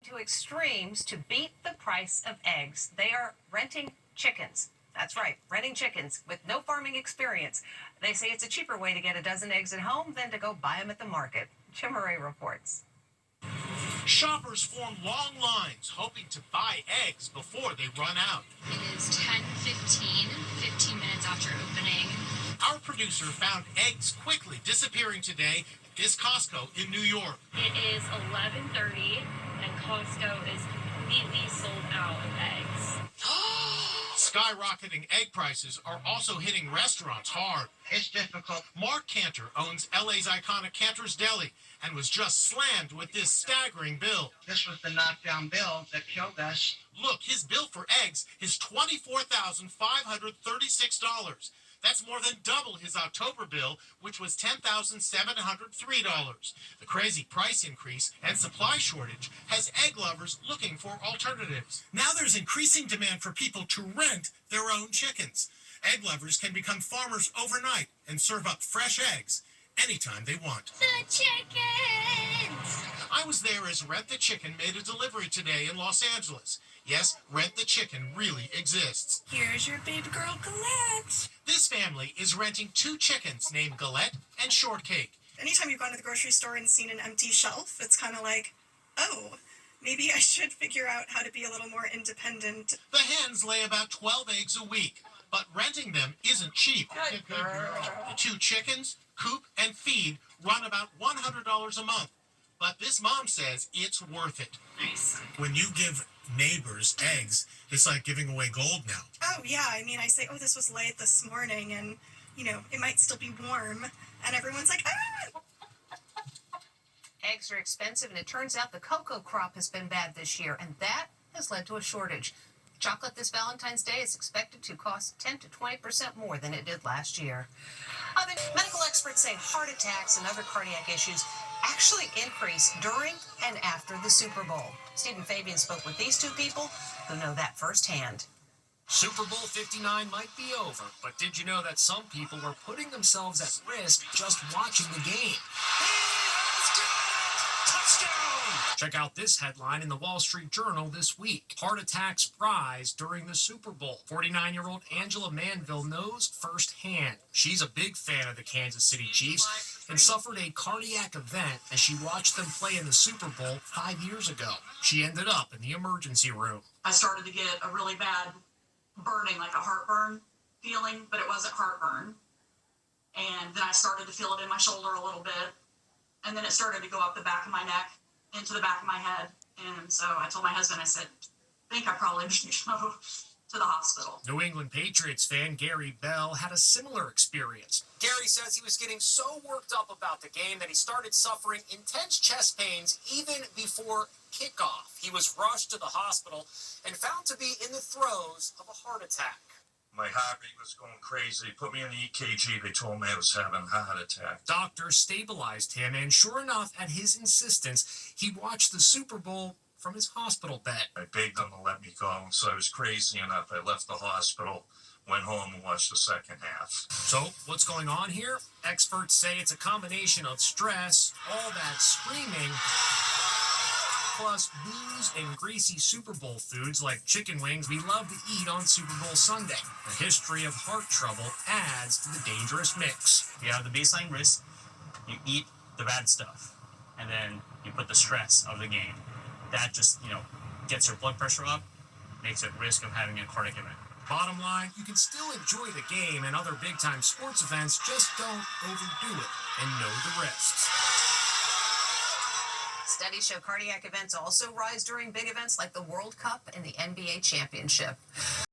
To extremes to beat the price of eggs. They are renting chickens. That's right, renting chickens with no farming experience. They say it's a cheaper way to get a dozen eggs at home than to go buy them at the market. Jim Murray reports. Shoppers form long lines hoping to buy eggs before they run out. It is 10:15, 15 minutes after opening. Our producer found eggs quickly disappearing today at this Costco in New York. It is 11:30 and Costco is completely sold out of eggs. Skyrocketing egg prices are also hitting restaurants hard. It's difficult. Mark Cantor owns LA's iconic Cantor's Deli and was just slammed with this staggering bill. This was the knockdown bill that killed us. Look, his bill for eggs is $24,536. That's more than double his October bill, which was $10,703. The crazy price increase and supply shortage has egg lovers looking for alternatives. Now there's increasing demand for people to rent their own chickens. Egg lovers can become farmers overnight and serve up fresh eggs anytime they want. The chickens! I was there as Rent the Chicken made a delivery today in Los Angeles. Yes, Rent the Chicken really exists. Here's your baby girl, Galette. This family is renting two chickens named Galette and Shortcake. Anytime you've gone to the grocery store and seen an empty shelf, it's kind of like, oh, maybe I should figure out how to be a little more independent. The hens lay about 12 eggs a week, but renting them isn't cheap. Good girl. The two chickens, coop, and feed run about $100 a month. But this mom says it's worth it. Nice. When you give neighbors eggs, it's like giving away gold now. Oh, yeah. I mean, I say, oh, this was laid this morning and, it might still be warm. And everyone's like, ah! Eggs are expensive, and it turns out the cocoa crop has been bad this year, and that has led to a shortage. Chocolate this Valentine's Day is expected to cost 10 to 20% more than it did last year. Medical experts say heart attacks and other cardiac issues actually increase during and after the Super Bowl. Stephen Fabian spoke with these two people who know that firsthand. Super Bowl 59 might be over, but did you know that some people are putting themselves at risk just watching the game? Touchdown! Check out this headline in the Wall Street Journal this week. Heart attacks rise during the Super Bowl. 49-year-old Angela Manville knows firsthand. She's a big fan of the Kansas City Chiefs and suffered a cardiac event as she watched them play in the Super Bowl 5 years ago. She ended up in the emergency room. I started to get a really bad burning, like a heartburn feeling, but it wasn't heartburn. And then I started to feel it in my shoulder a little bit. And then it started to go up the back of my neck into the back of my head. And so I told my husband, I said, I think I probably should go to the hospital. New England Patriots fan Gary Bell had a similar experience. Gary says he was getting so worked up about the game that he started suffering intense chest pains even before kickoff. He was rushed to the hospital and found to be in the throes of a heart attack. My heart rate was going crazy. Put me in the EKG. They told me I was having a heart attack. Doctors stabilized him, and sure enough, at his insistence, he watched the Super Bowl from his hospital bed. I begged them to let me go, so I was crazy enough. I left the hospital, went home, and watched the second half. So, what's going on here? Experts say it's a combination of stress, all that screaming, plus booze and greasy Super Bowl foods like chicken wings we love to eat on Super Bowl Sunday. The history of heart trouble adds to the dangerous mix. You have the baseline risk, you eat the bad stuff, and then you put the stress of the game. That just, gets your blood pressure up, makes it risk of having a cardiac event. Bottom line, you can still enjoy the game and other big-time sports events, just don't overdo it and know the risks. Studies show cardiac events also rise during big events like the World Cup and the NBA Championship.